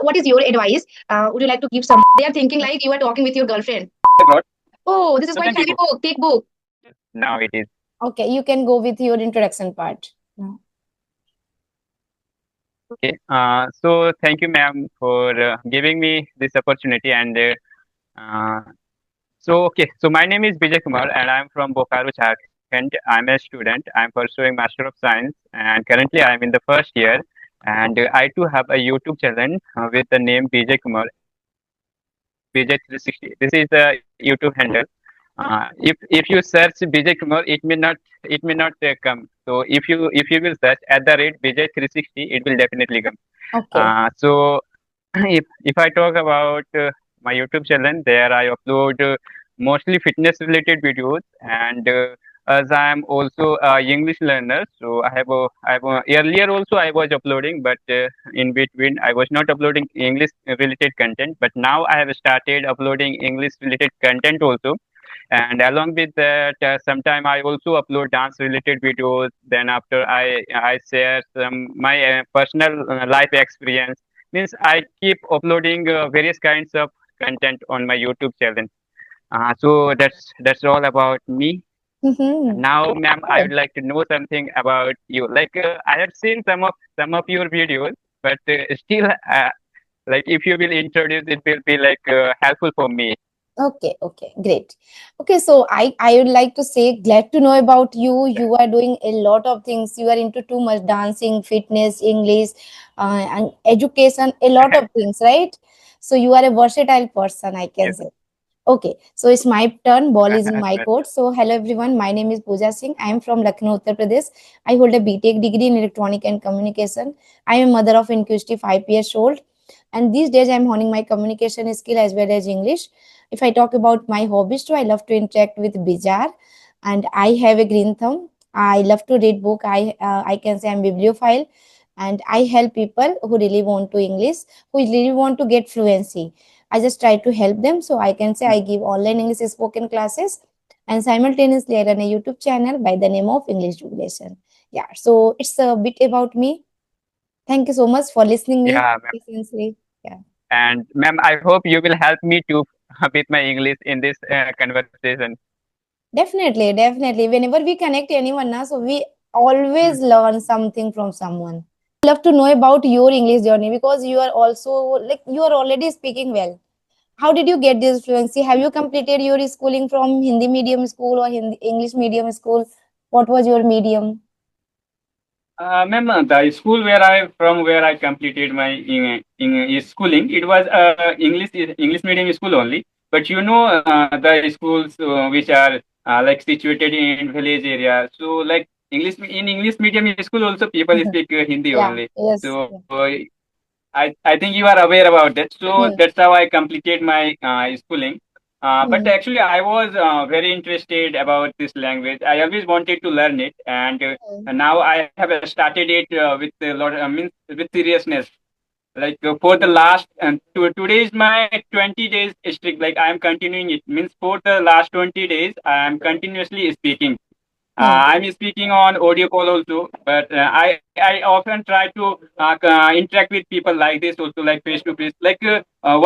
what is your advice? Would you like to give some? They are thinking like you are talking with your girlfriend. Abroad. Oh, this is quite Doesn't heavy ego. book. Thick book. Now it is. Okay, you can go with your introduction part. No. Okay. So thank you, ma'am, for giving me this opportunity. And okay. So my name is Bijay Kumar, and I'm from Bokaro, Jharkhand. I'm a student. I'm pursuing Master of Science, and currently I'm in the first year. And I too have a YouTube channel with the name Bijay Kumar, Bijay360. This is the YouTube handle. If you search Bijay Kumar, it may not come. So if you will search at the rate Bijay360, it will definitely come. Okay. So if I talk about my YouTube channel, there I upload mostly fitness related videos, and as I am also a English learner, so earlier also I was uploading, but in between I was not uploading English related content, but now I have started uploading English related content also. And along with that, sometime I also upload dance related videos. Then after I share some my personal life experience. Means I keep uploading various kinds of content on my YouTube channel. So that's all about me. Mm-hmm. Now, ma'am, I Good. would like to know something about you. Like I have seen some of your videos, but still, like if you will introduce, it will be like helpful for me. Okay, okay, great. Okay, so I would like to say glad to know about you. You are doing a lot of things. You are into too much dancing, fitness, English, and education, a lot of things, right? So you are a versatile person, I can Yes. say. Okay, so it's my turn. Ball is in my court. So hello everyone. My name is Pooja Singh. I am from Lucknow, Uttar Pradesh. I hold a BTech degree in Electronic and Communication. I am a mother of inquisitive 5 years old, and these days I am honing my communication skill as well as English. If I talk about my hobbies too, I love to interact with Bizarre, and I have a green thumb. I love to read book. I can say I'm bibliophile, and I help people who really want to English, who really want to get fluency. I just try to help them. So I can say I give online English spoken classes, and simultaneously I run a YouTube channel by the name of English Jubilation. Yeah, so it's a bit about me. Thank you so much for listening me Yeah, ma'am. patiently. Yeah. And ma'am, I hope you will help me too with my English in this conversation. Definitely, definitely. Whenever we connect anyone now, so we always learn something from someone. Love to know about your English journey because you are also like you are already speaking well. How did you get this fluency? Have you completed your schooling from Hindi medium school or Hindi English medium school? What was your medium? Ma'am, the school where I completed my schooling, it was English medium school only. But you know the schools which are like situated in village area. So like English medium school also people Mhm. speak Hindi Yeah. only. Yes. So Yeah. I think you are aware about that. So Hmm. that's how I completed my schooling. But Hmm. actually, I was very interested about this language. I always wanted to learn it, and now I have started it with a lot, means with seriousness. Like for the last today is my 20 days strict. Like I am continuing it. Means for the last 20 days, I am continuously speaking. Hmm. I'm speaking on audio call also, but I often try to interact with people like this also, like face to face. Like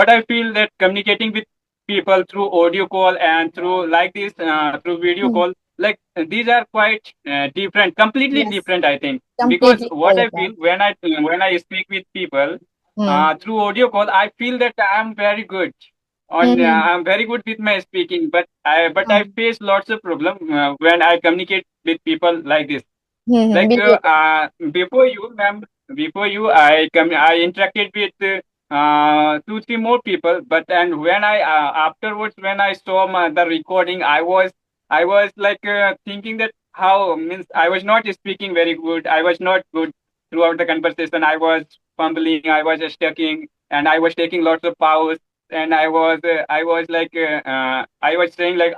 what I feel that communicating with people through audio call and through like this through video Hmm. call, like these are quite different, completely Yes. different. I think because Completely what I qualified. feel when I speak with people Hmm. through audio call, I feel that I'm very good Hmm. I'm very good with my speaking, but I Hmm. face lots of problem when I communicate with people like this. Hmm. Like Believe it. before you, ma'am, before you, I interacted with two three more people, but and when I afterwards when I saw the recording, I was like thinking that how means I was not speaking very good. I was not good throughout the conversation. I was fumbling. I was stucking, and I was taking lots of pause. And I was saying like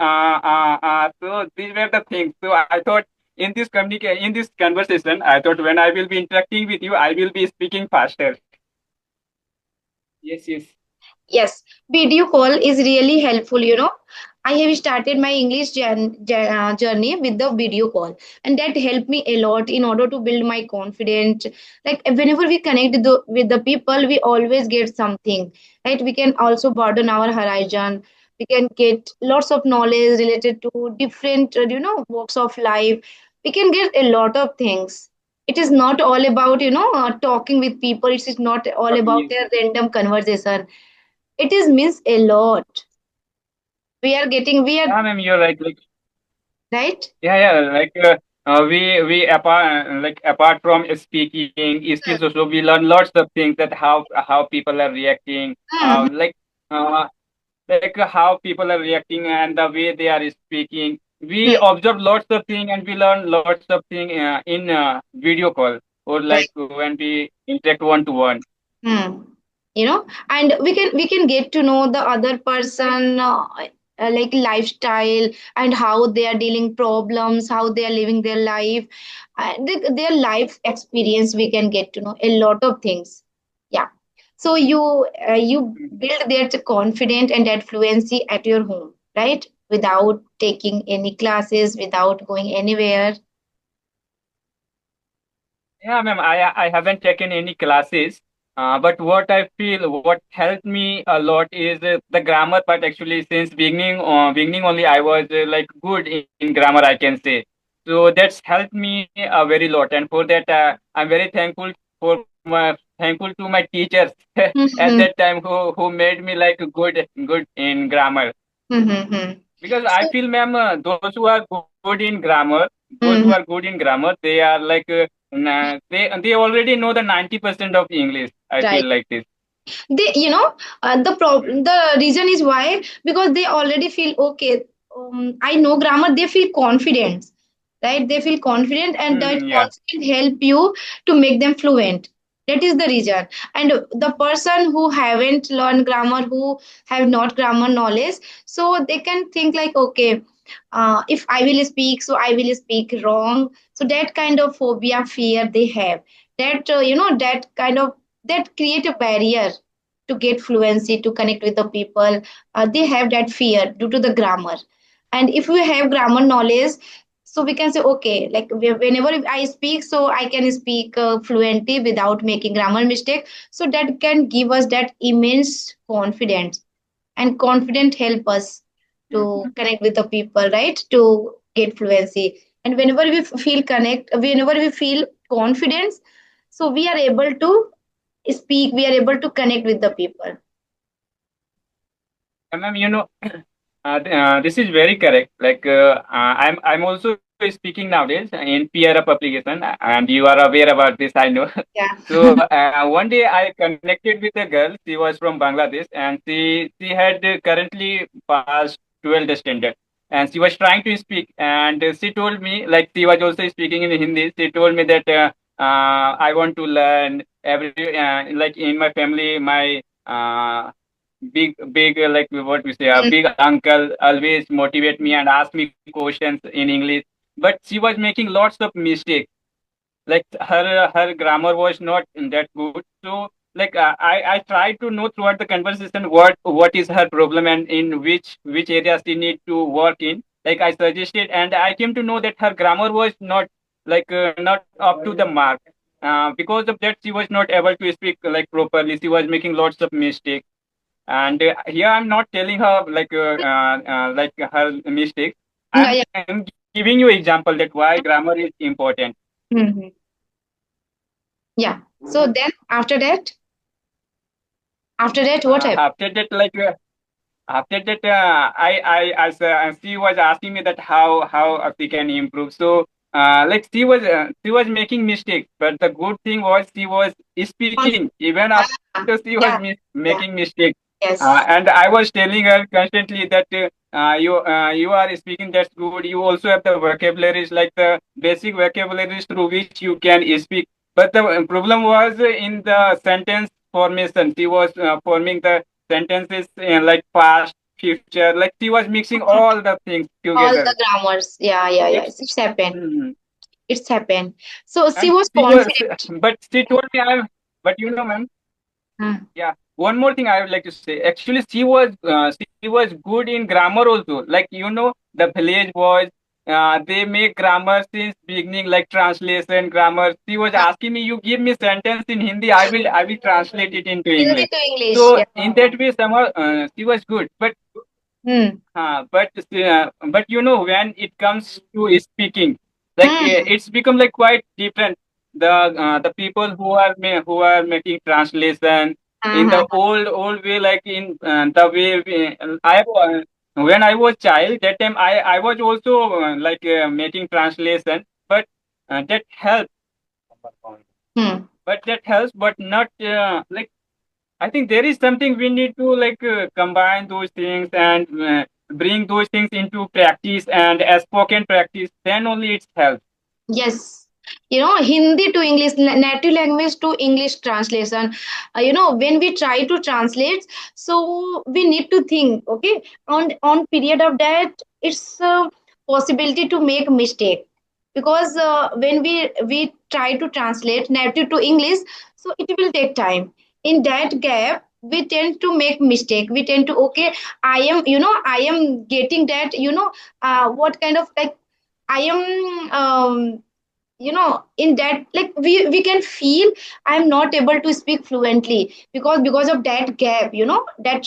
so these were the things. So I thought in this conversation, I thought when I will be interacting with you, I will be speaking faster. Yes, yes. Yes, video call is really helpful. I have started my English journey with the video call, and that helped me a lot in order to build my confidence. Like whenever we connect with the people, we always get something, right? We can also broaden our horizon. We can get lots of knowledge related to different, walks of life. We can get a lot of things. It is not all about, talking with people. It is not all about a random conversation. It is means a lot. We are Yeah, ma'am, you're right. Like, right. yeah, yeah, like we apart from speaking skills also, we learn lots of things, that how people are reacting, Hmm. uh, how people are reacting and the way they are speaking. We Hmm. observe lots of things and we learn lots of things in video call, or Right. like when we interact one to one. Hmm. And we can get to know the other person, like lifestyle, and how they are dealing problems, how they are living their life, their life experience. We can get to know a lot of things. Yeah. So you build that confidence and that fluency at your home, right? Without taking any classes, without going anywhere. Yeah, ma'am, I haven't taken any classes, but what I feel, what helped me a lot is the grammar part. Actually, since beginning only, I was like good in grammar, I can say. So that's helped me a very lot, and for that, I'm very thankful to my teachers at that Mm-hmm. time, who made me like good in grammar. Mm-hmm. Because I So, feel, ma'am, those who are mhm. good in grammar, they are like they already know the 90% of English. I Right. feel like this. The reason is why, because they already feel okay. I know grammar. They feel confident, right? They feel confident, and that Yeah. confidence help you to make them fluent. That is the reason. And the person who haven't learned grammar, who have not grammar knowledge, so they can think like, okay, if I will speak, so I will speak wrong. So that kind of phobia, fear they have. That that kind of, that create a barrier to get fluency, to connect with the people. They have that fear due to the grammar. And if we have grammar knowledge, so we can say, okay, like whenever I speak, so I can speak fluently without making grammar mistake. So that can give us that immense confidence, and confident help us to Mhm. connect with the people, right? To get fluency. And whenever we feel confidence, so we are able to speak, we are able to connect with the people. Ma'am, this is very correct. Like I'm also speaking nowadays in peer up application, and you are aware about this, I know. Yeah. So one day I connected with a girl. She was from Bangladesh, and she had currently passed 12th standard, and she was trying to speak. And she told me, like, she was also speaking in Hindi. She told me that I want to learn like in my family, my big like what we say, a big uncle always motivate me and ask me questions in English. But she was making lots of mistakes, like her grammar was not that good. So like I tried to know throughout the conversation what is her problem and in which areas she need to work in. Like I suggested, and I came to know that her grammar was not not up to the mark. Because of that, she was not able to speak like properly. She was making lots of mistakes. And here I'm not telling her like her mistakes. Yeah, I'm yeah. giving you example that why grammar is important. Mhm. Yeah. So then after that, what happened? After that, after that, she was asking me that how she can improve. So like she was making mistakes, but the good thing was she was speaking even after she was Yeah, making yeah, mistakes. yes. And I was telling her constantly that you are speaking, that's good. You also have the vocabularies, like the basic vocabularies through which you can speak. But the problem was in the sentence formation. She was forming the sentences in like past, future. Like she was mixing all the things All together. the grammars. Yeah, yeah, yeah. It's It's happened. hmm. It's happened. So she And was she was, confident. but she told me I'm. But you know, ma'am. Hmm. Yeah. one more thing I would like to say. Actually, she was good in grammar also. Like the village boys, they make grammar since beginning, like translation, grammar. She was Uh, asking me, you give me sentence in Hindi, I will translate it into Hindi English. to English. So Yeah. in that way, somehow she was good. Hmm. But when it comes to speaking, like Hmm. it's become like quite different. The people who are making translation in Uh-huh. the old way, like in the way when I was child, that time I was also making translation, but that helps. Hmm. But that helps, but not like I think there is something we need to combine those things and bring those things into practice and as spoken practice. Then only it helps. Yes. Hindi to English, native language to English translation. When we try to translate, so we need to think, okay, on period of that, it's a possibility to make mistake because when we try to translate native to English, so it will take time. In that gap, we tend to make mistake. We tend to okay, I am getting that. What kind of like I am in that like we can feel I'm not able to speak fluently because of that gap, that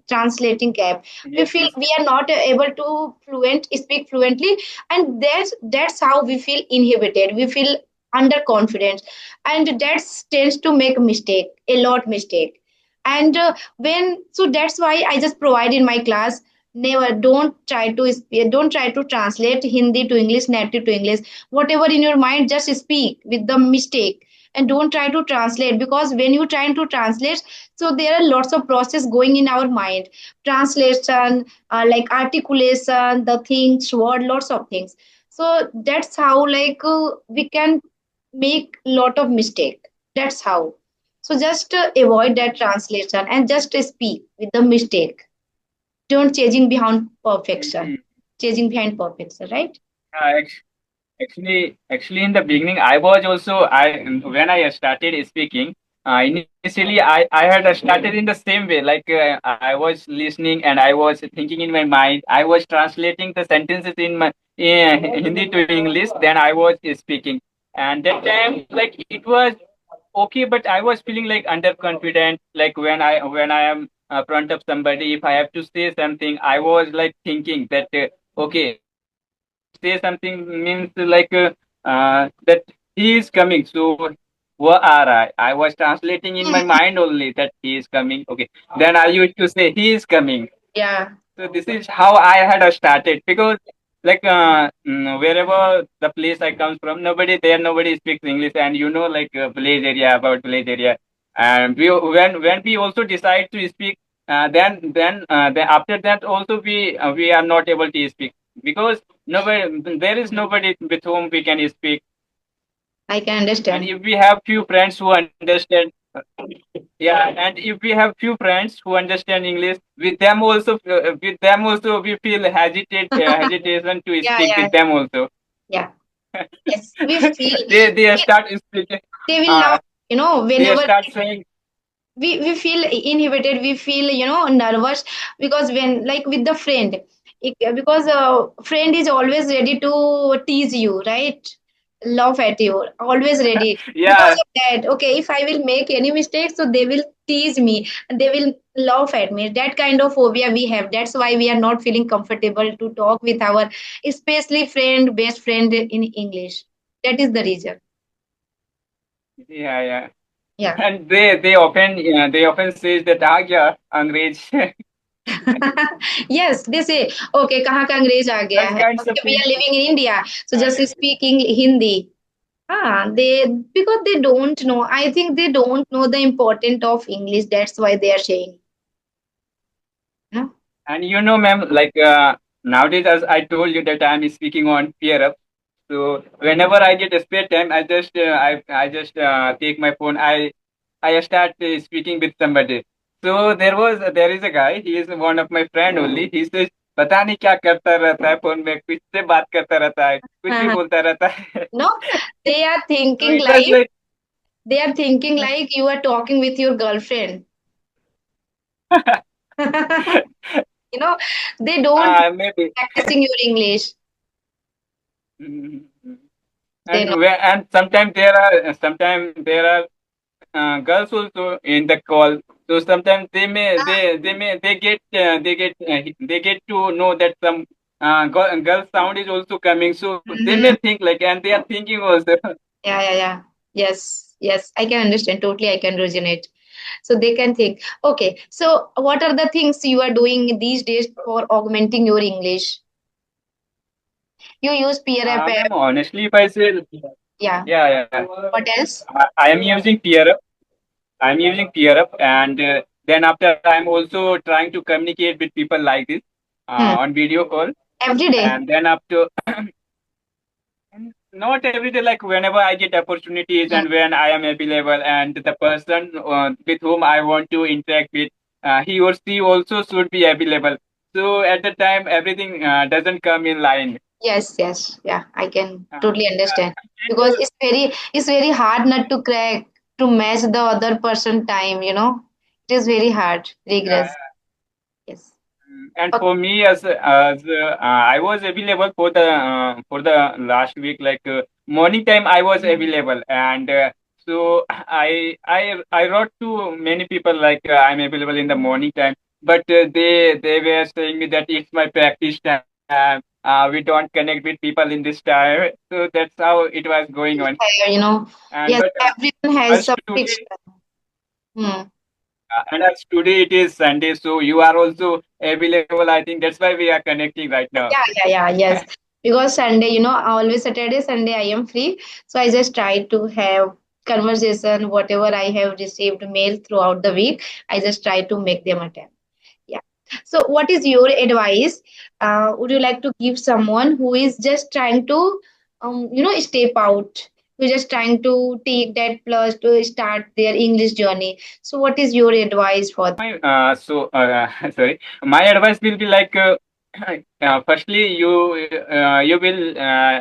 translating gap. We Yes, feel yes. we are not able to fluent speak fluently, and that's how we feel inhibited, we feel underconfident, and that tends to make mistake, a lot mistake. And when so that's why I just provide in my class, never, don't try to translate Hindi to English, native to English. Whatever in your mind, just speak with the mistake, and don't try to translate, because when you trying to translate, so there are lots of process going in our mind. Translation, like articulation, the things, word, lots of things. So that's how we can make lot of mistake. That's how. So just avoid that translation and just speak with the mistake. Don't chasing behind perfection. Mhm. Chasing behind perfection, right? Uh, act- actually, in the beginning, I was also I when I started speaking. Initially, I had started in the same way. Like I was listening and I was thinking in my mind. I was translating the sentences in my Hindi to English. Then I was speaking, and that time like it was okay, but I was feeling like underconfident. Like when I am front of somebody, if I have to say something, I was like thinking that okay, if I have to say something means that he is coming. So what are I was translating in my mind only that he is coming. Okay, then I used to say he is coming. Yeah. So this is how I had started because wherever the place I comes from, nobody speaks English, and like village area about village area, and when we also decide to speak, then after that also we are not able to speak because nobody there is nobody with whom we can speak, I can and understand. if we have few friends who understand. Yeah, and if we have few friends who understand English, with them also we feel hesitation to Yeah, speak yeah, with them also. yeah. Yes, we feel They we, start speaking. they will love, Uh, they whenever start saying, we feel inhibited, we feel nervous, because when like with the friend, because friend is always ready to tease you, right? Laugh at you, always ready. Because yeah, of that, okay, if I will make any mistake, so they will tease me, they will laugh at me. That kind of phobia we have. That's why we are not feeling comfortable to talk with our especially friend, best friend in English. That is the reason. yeah, yeah, Yeah. and they often says that yeah, Angrez, Yes, they say, okay, कहाँ का अंग्रेज आ गया such है? kinds of Okay, we things. are living in India, so just Yeah. speaking Hindi. They, because they don't know. I think they don't know the importance of English. That's why they are saying. Huh? And ma'am, nowadays, as I told you that I'm speaking on peer up. So whenever I get a spare time, I just take my phone. I start speaking with somebody. So there is a guy. He is one of my friend only. He says, "पता नहीं क्या करता रहता है phone में कुछ से बात करता रहता है कुछ भी बोलता रहता है." No, they are So thinking it was like like they are thinking like you are talking with your girlfriend. you know, they don't Maybe. practicing your English. Mhm. They know. And sometimes there are girls also in the call. So sometimes they get to know that some girl sound is also coming. So they may Mhm. think like, and they are thinking also. Yeah, yeah, yeah. Yes, yes, I can understand. Totally, I can resonate. So they can think, okay, so what are the things you are doing these days for augmenting your English? You use peer app. Ma'am, honestly, if I say, Yeah. yeah, yeah, What else? I am using Tear Up. I'm using Tear Up, and then after I'm also trying to communicate with people like this Hmm. on video call, Every day. and then after not every day, like whenever I get opportunities Hmm. and when I am available, and the person with whom I want to interact with, he or she also should be available. So at the time, everything doesn't come in line. Yes, yes, yeah, I can totally understand And because it's very hard not to crack to match the other person time. It is very hard. uh, Regress. Yes. And Okay. for me, I was available for the last week, like morning time, I was available, and so I wrote to many people like I'm available in the morning time, but they were saying me that it's my practice time. We don't connect with people in this time, so that's how it was going on. And Yes, but everyone has as some fixed today time. Hmm. and as today it is Sunday, so you are also available. I think that's why we are connecting right now. Yeah, yeah, yeah, yes. Because Sunday, always Saturday, Sunday, I am free. So I just try to have conversation, whatever I have received mail throughout the week, I just try to make them attend. Yeah. So what is your advice? Would you like to give someone who is just trying to, step out, who is just trying to take that plus to start their English journey? So what is your advice for them? My sorry, my advice will be like firstly you will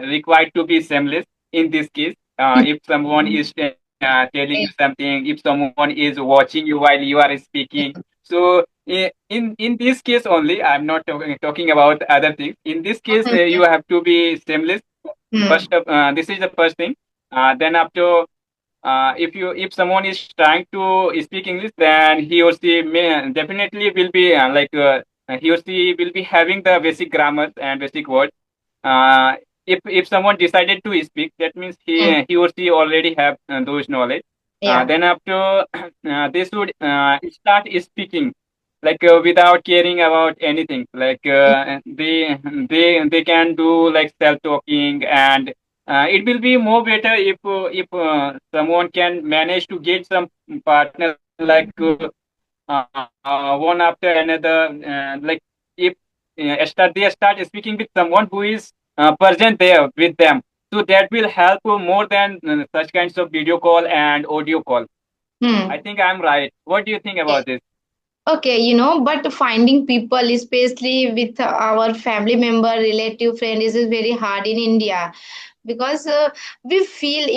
required to be shameless in this case. If someone is telling you something, if someone is watching you while you are speaking, so in this case only, I'm not talking about other things. In this case, you have to be shameless. Hmm. First, this is the first thing. Then after if someone is trying to speak English, then he or she may definitely will be he or she will be having the basic grammar and basic words. If someone decided to speak, that means Hmm. he or she already have those knowledge. Yeah. Then after they should start speaking like without caring about anything. Like they can do like self talking, and it will be more better if someone can manage to get some partner like one after another. Like if they start speaking with someone who is present there with them, so that will help more than such kinds of video call and audio call. I Hmm. think I'm right. What do you think about this? Okay, but finding people, especially with our family member, relative, friend, is very hard in India because we feel,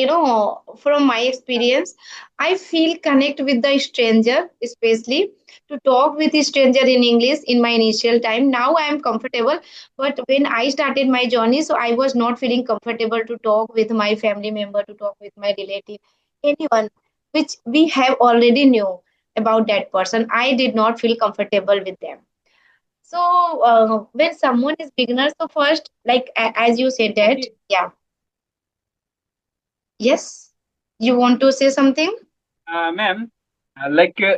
from my experience, I feel connect with the stranger, especially to talk with a stranger in English in my initial time. Now I am comfortable, but when I started my journey, so I was not feeling comfortable to talk with my family member, to talk with my relative, anyone, which we have already knew about that person. I did not feel comfortable with them. So when someone is beginner, so first, like as you said that, Okay, yeah, yes, you want to say something? ma'am, like uh,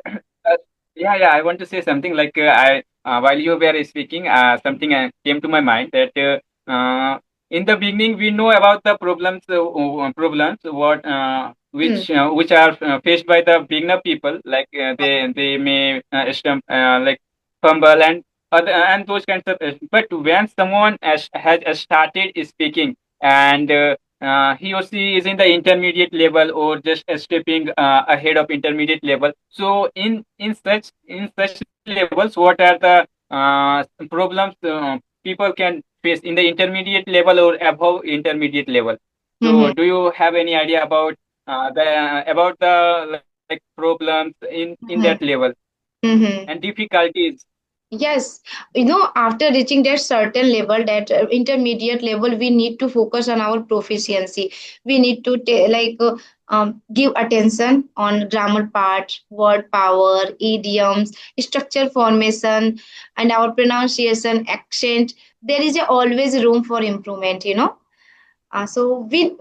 yeah, yeah, I want to say something. Like I while you were speaking, something came to my mind that in the beginning we know about the problems what Hmm. which are faced by the beginner people. Like they may like fumble and other and those kinds of. But when someone has started speaking, and he or she is in the intermediate level or just stepping ahead of intermediate level, so in such levels, what are the problems people can face in the intermediate level or above intermediate level? So Hmm. do you have any idea about the like problems in that Hmm. level? Mm-hmm. and difficulties. Yes, after reaching that certain level, that intermediate level, we need to focus on our proficiency. We need to give attention on grammar part, word power, idioms, structure formation, and our pronunciation, accent. There is always room for improvement. So we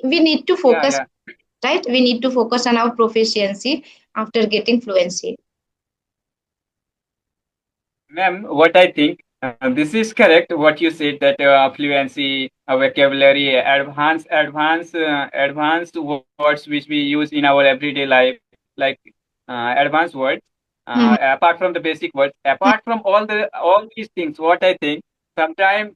need to Yeah, focus, yeah. right? We need to focus on our proficiency after getting fluency. Ma'am, what I think, this is correct. What you said that fluency, vocabulary, advanced words which we use in our everyday life, like advanced words. Hmm. Apart from the basic words, apart from all these things, what I think, sometime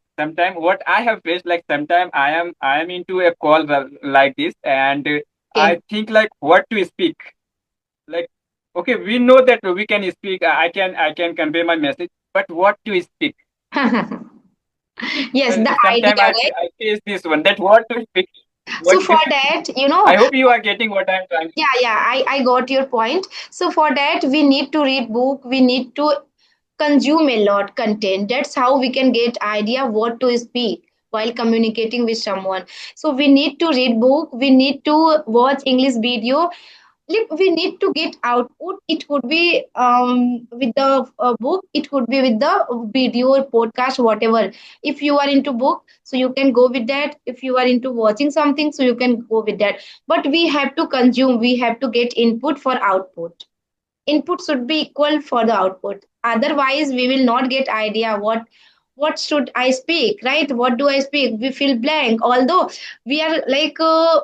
what I have faced, like sometime I am into a call like this, and Okay. I think like what to speak, like okay, we know that we can speak, I can convey my message, but what to speak? Yes, the Sometimes idea, right? I face this one, that what to speak, So what for that, I hope you are getting what I'm trying to. yeah, I got your point. So for that, we need to read book. We need to consume a lot content. That's how we can get idea what to speak while communicating with someone. So we need to read book. We need to watch English video. Like we need to get output. It could be with the book, it could be with the video or podcast, whatever. If you are into book, so you can go with that. If you are into watching something, so you can go with that. But we have to consume, we have to get input for output. Input should be equal for the output, otherwise we will not get idea what should I speak, right? What do I speak? We feel blank, although we are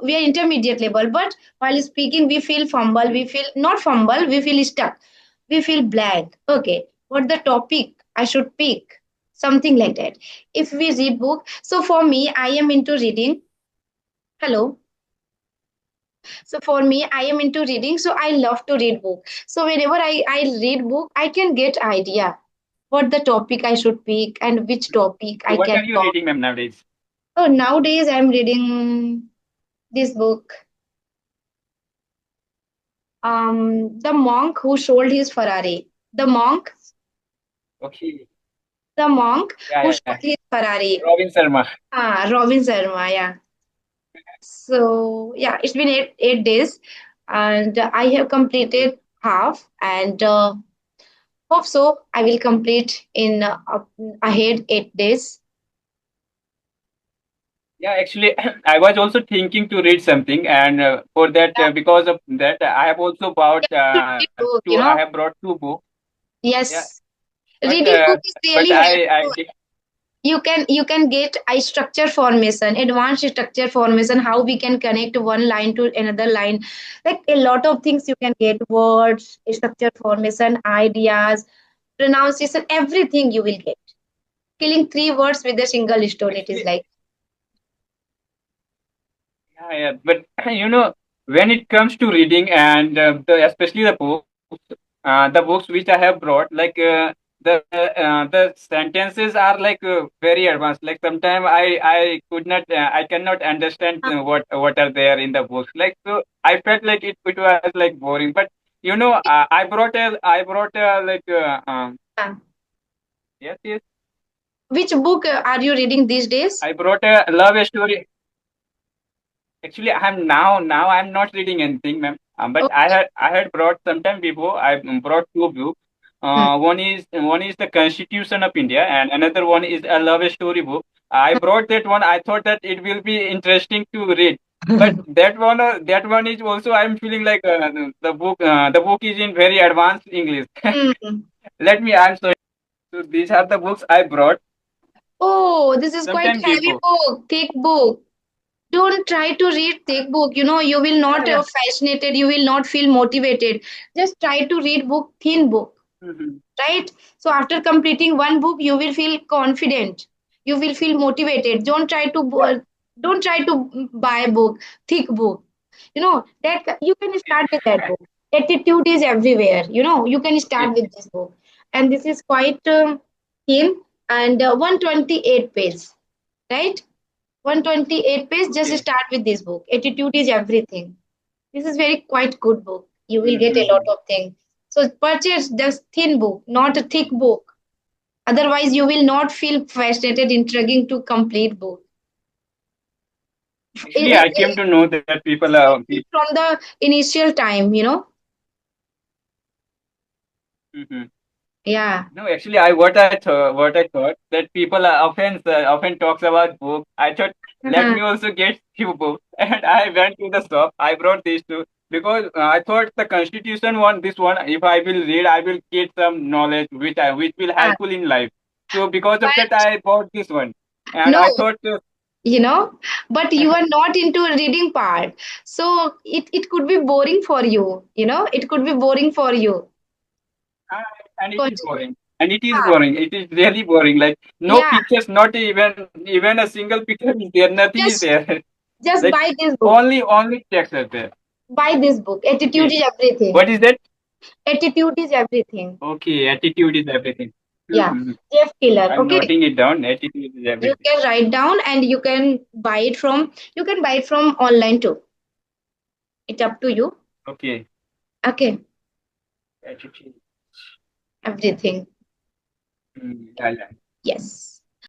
we are intermediate level, but while speaking we feel fumble, we feel not fumble, we feel stuck, we feel blank. Okay, what the topic I should pick, something like that. If we read book, so for me I am into reading. Hello. So for me I am into reading, so I love to read book. So whenever I read book, I can get idea what the topic I should pick and which topic So I what can are you talk. reading, ma'am, nowadays? So nowadays I'm reading this book, The Monk Who Sold His Ferrari. The monk, Okay. the monk Yeah, who yeah, sold his Ferrari. Robin Sharma. Robin Sharma, yeah. So yeah, it's been eight days, and I have Okay. completed half, and hope so. I will complete in ahead 8 days. Yeah, actually, I was also thinking to read something, and for that, Yeah, because of that, I have also bought yeah, you should read book. two. I have brought two books. Yeah, Yes, but reading book is but really I helpful. did. You can get a structure formation, advanced structure formation. How we can connect one line to another line, like a lot of things you can get words, structure formation, ideas, pronunciation, everything you will get. Killing three words with a single stone. It is Actually, like. yeah, yeah. But when it comes to reading, and especially the books which I have brought, like the sentences are like very advanced. Like sometimes I cannot understand what are there in the books. Like so, I felt like it was like boring. But I brought a like uh, yes, yes. which book are you reading these days? I brought a love story. Actually, I'm not reading anything, ma'am. But Okay. I had brought sometime before. I brought two books. Hmm. One is the Constitution of India, and another one is a love story book. I brought that one. I thought that it will be interesting to read. But that one is also, I'm feeling like the book is in very advanced English. Hmm. Let me. I'm sorry. So these are the books I brought Oh, this is quite sometime heavy before. book, thick book. Don't try to read thick book. You will Yeah, not yeah. fascinated. You will not feel motivated. Just try to read book, thin book, Mhm. right? So after completing one book, you will feel confident. You will feel motivated. Yeah. Don't try to buy a book, thick book. That you can start with that book. Attitude is everywhere. You can Okay. start with this book, and this is quite thin and 128 page, right? 128 page. Just Okay. start with this book. Attitude is everything. This is very quite good book. You will get a lot Mm-hmm. of things. So purchase the thin book, not a thick book. Otherwise, you will not feel fascinated, intriguing to complete book. Actually, I came to know that people are. Especially from the initial time, Mhm. Yeah. No, actually, what I thought that people are often talks about books. I thought let Uh-huh. me also get few books, and I went to the shop. I brought these two because I thought the Constitution one. This one, if I will read, I will get some knowledge which will Ah, helpful in life. So because of that, but I bought this one, and no, I thought. you know, but you are not into reading part. So it could be boring for you, it could be boring for you. Ah, and it But, is boring. And it is ah, boring. It is really boring. Like no yeah, pictures, not even a single picture is there. Nothing is just there. just Like buy this book. only text are there. Buy this book. Attitude Okay. is everything. What is that? Attitude is everything. Okay, attitude is everything. Yeah. Mm-hmm. Jeff Killer. I'm Okay. noting it down. Attitude is You everything. can write down and you can buy it from online too. It's up to you. Okay. Okay. Attitude. Everything. I like. Yes.